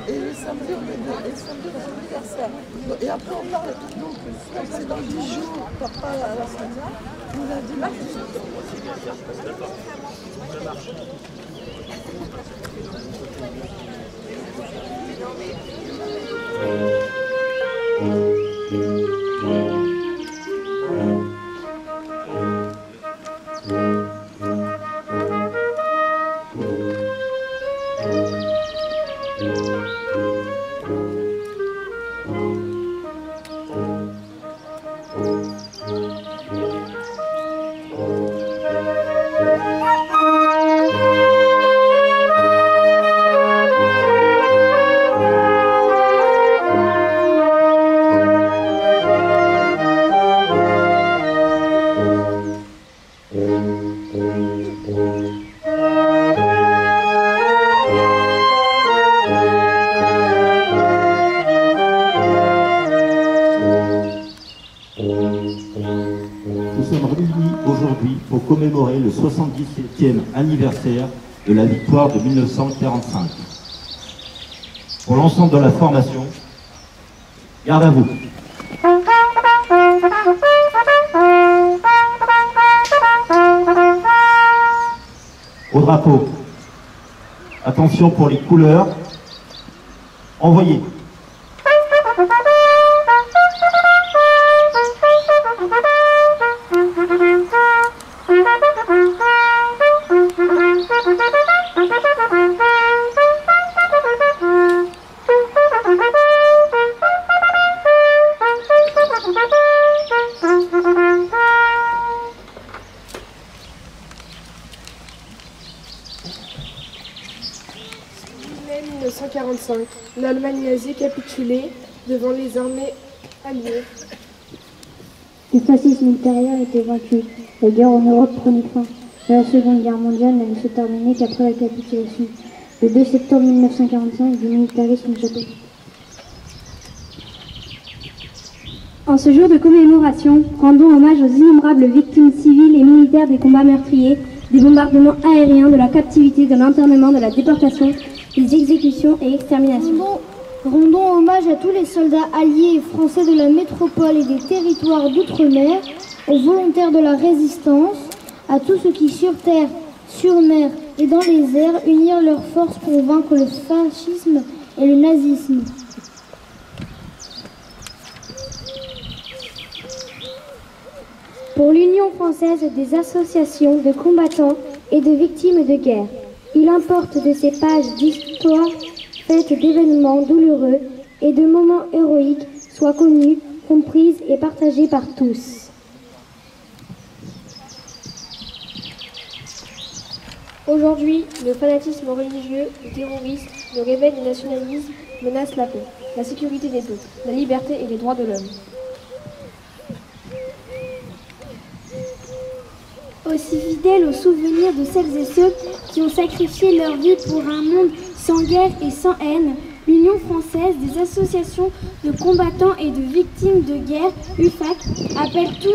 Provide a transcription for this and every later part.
Et le samedi, on est le samedi, on a l'anniversaire. Et après, on parle. Donc, c'est dans 10 jours, on part pas à la Sonia. On a dimanche. Commémorer le 77e anniversaire de la victoire de 1945. Pour l'ensemble de la formation, garde à vous. Au drapeau, attention pour les couleurs, envoyez. L'Allemagne nazie capitulée devant les armées alliées. Le fascisme ultérieur était vaincu. La guerre en Europe prenait fin. La Seconde Guerre mondiale n'allait se terminer qu'après la capitulation. Le 2 septembre 1945, du militarisme japonais. En ce jour de commémoration, rendons hommage aux innombrables victimes civiles et militaires des combats meurtriers, des bombardements aériens, de la captivité, de l'internement, de la déportation, des exécutions et exterminations. Rendons hommage à tous les soldats alliés et français de la métropole et des territoires d'outre-mer, aux volontaires de la résistance, à tous ceux qui sur terre, sur mer et dans les airs unirent leurs forces pour vaincre le fascisme et le nazisme. Pour l'Union française des associations de combattants et de victimes de guerre, il importe de ces pages d'histoire faites d'événements douloureux et de moments héroïques soient connues, comprises et partagées par tous. Aujourd'hui, le fanatisme religieux, le terrorisme, le réveil du nationalisme menacent la paix, la sécurité des peuples, la liberté et les droits de l'homme. Aussi fidèles aux souvenirs de celles et ceux qui ont sacrifié leur vie pour un monde sans guerre et sans haine, l'Union française des associations de combattants et de victimes de guerre, UFAC, appelle tous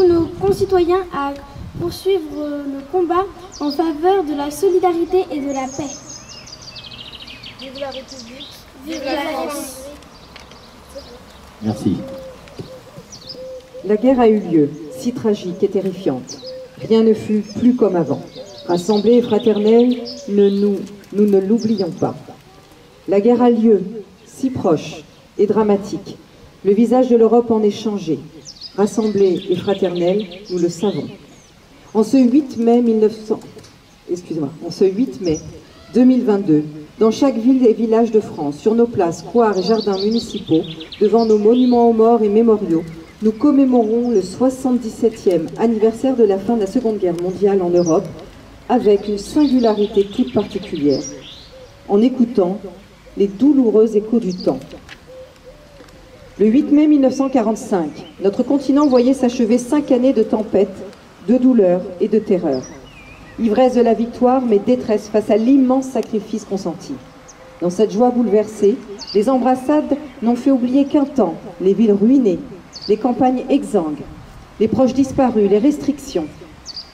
nos concitoyens à poursuivre le combat en faveur de la solidarité et de la paix. Vive la République, vive la France. Merci. La guerre a eu lieu, si tragique et terrifiante. Rien ne fut plus comme avant. Rassemblés et fraternels, nous ne l'oublions pas. La guerre a lieu, si proche et dramatique. Le visage de l'Europe en est changé. Rassemblés et fraternels, nous le savons. En ce 8 mai 2022, dans chaque ville et village de France, sur nos places, squares et jardins municipaux, devant nos monuments aux morts et mémoriaux, nous commémorons le 77e anniversaire de la fin de la Seconde Guerre mondiale en Europe, avec une singularité toute particulière, en écoutant les douloureux échos du temps. Le 8 mai 1945, notre continent voyait s'achever 5 années de tempêtes, de douleur et de terreur. Ivresse de la victoire, mais détresse face à l'immense sacrifice consenti. Dans cette joie bouleversée, les embrassades n'ont fait oublier qu'un temps, les villes ruinées, les campagnes exsangues, les proches disparus, les restrictions.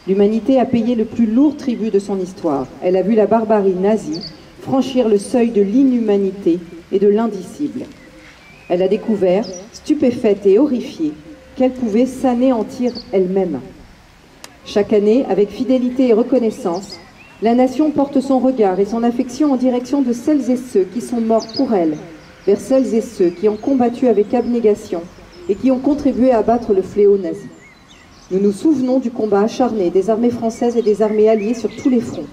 L'humanité a payé le plus lourd tribut de son histoire. Elle a vu la barbarie nazie franchir le seuil de l'inhumanité et de l'indicible. Elle a découvert, stupéfaite et horrifiée, qu'elle pouvait s'anéantir elle-même. Chaque année, avec fidélité et reconnaissance, la nation porte son regard et son affection en direction de celles et ceux qui sont morts pour elle, vers celles et ceux qui ont combattu avec abnégation et qui ont contribué à abattre le fléau nazi. Nous nous souvenons du combat acharné des armées françaises et des armées alliées sur tous les fronts,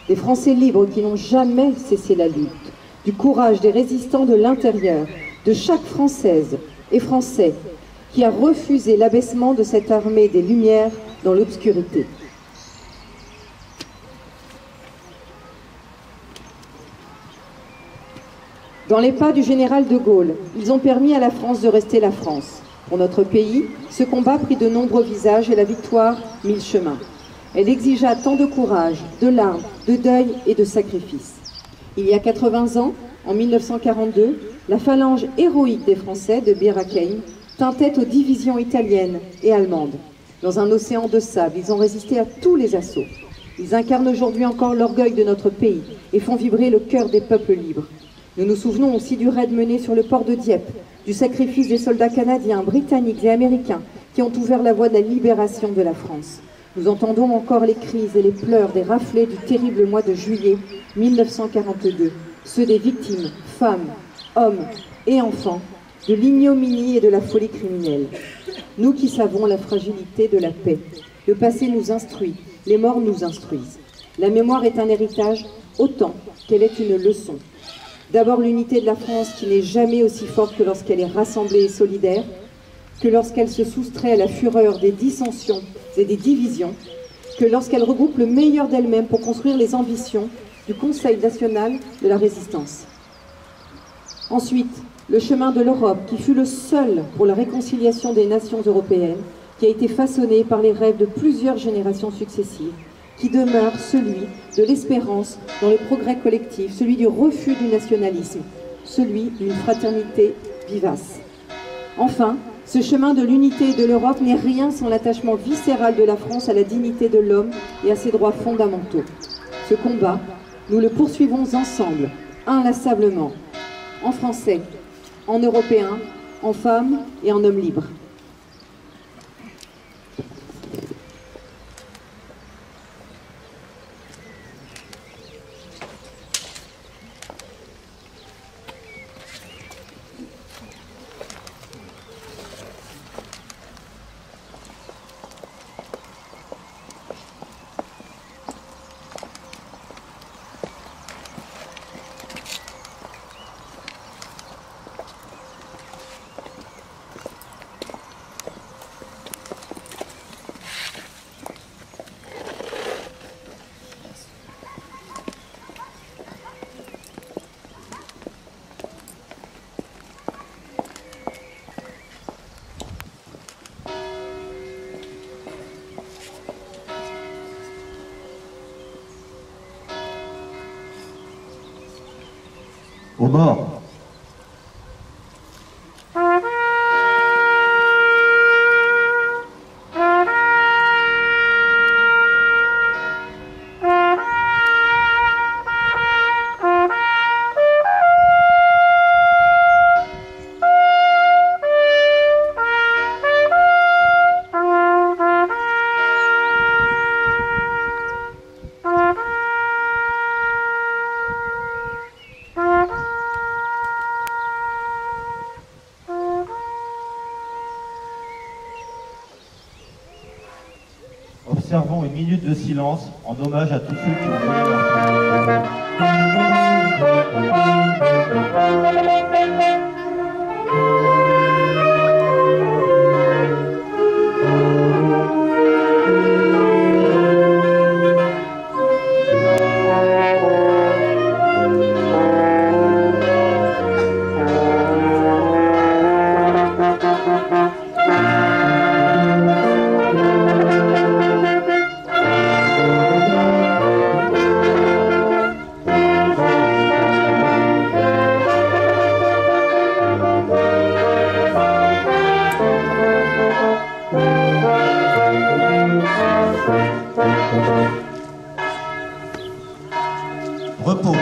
des Français libres qui n'ont jamais cessé la lutte, du courage des résistants de l'intérieur, de chaque Française et Français qui a refusé l'abaissement de cette armée des Lumières dans l'obscurité. Dans les pas du général de Gaulle, ils ont permis à la France de rester la France. Pour notre pays, ce combat prit de nombreux visages et la victoire mille chemins. Elle exigea tant de courage, de larmes, de deuil et de sacrifices. Il y a 80 ans, en 1942, la phalange héroïque des Français de Bir Hakeim tint tête aux divisions italiennes et allemandes. Dans un océan de sable, ils ont résisté à tous les assauts. Ils incarnent aujourd'hui encore l'orgueil de notre pays et font vibrer le cœur des peuples libres. Nous nous souvenons aussi du raid mené sur le port de Dieppe, du sacrifice des soldats canadiens, britanniques et américains qui ont ouvert la voie de la libération de la France. Nous entendons encore les cris et les pleurs des raflés du terrible mois de juillet 1942, ceux des victimes, femmes, hommes et enfants, de l'ignominie et de la folie criminelle. Nous qui savons la fragilité de la paix, le passé nous instruit, les morts nous instruisent. La mémoire est un héritage autant qu'elle est une leçon. D'abord l'unité de la France qui n'est jamais aussi forte que lorsqu'elle est rassemblée et solidaire, que lorsqu'elle se soustrait à la fureur des dissensions et des divisions, que lorsqu'elle regroupe le meilleur d'elle-même pour construire les ambitions du Conseil national de la résistance. Ensuite, le chemin de l'Europe qui fut le seul pour la réconciliation des nations européennes, qui a été façonné par les rêves de plusieurs générations successives, qui demeure celui de l'espérance dans le progrès collectif, celui du refus du nationalisme, celui d'une fraternité vivace. Enfin, ce chemin de l'unité et de l'Europe n'est rien sans l'attachement viscéral de la France à la dignité de l'homme et à ses droits fondamentaux. Ce combat, nous le poursuivons ensemble, inlassablement, en français, en européen, en femmes et en hommes libres. Aux morts. Observons une minute de silence en hommage à tous ceux qui ont donné leur Repos.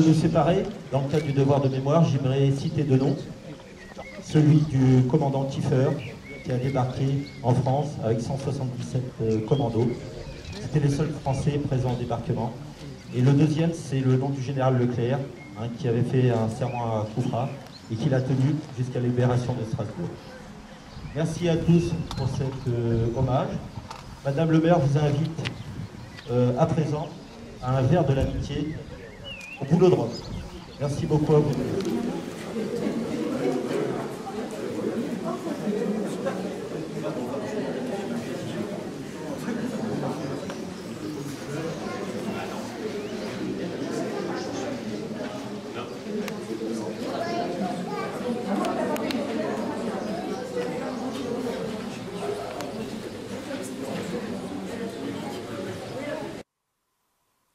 de nous séparer, dans le cadre du devoir de mémoire, j'aimerais citer deux noms. Celui du commandant Kiefer, qui a débarqué en France avec 177 commandos. C'était les seuls Français présents au débarquement. Et le deuxième, c'est le nom du général Leclerc, qui avait fait un serment à Koufra et qui l'a tenu jusqu'à la libération de Strasbourg. Merci à tous pour cet hommage. Madame le maire vous invite à présent à un verre de l'amitié au Boulodrome. Merci beaucoup à vous.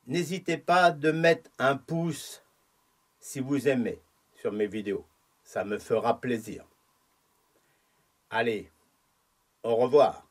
N'hésitez pas de mettre un pouce si vous aimez sur mes vidéos. Ça me fera plaisir. Allez, au revoir.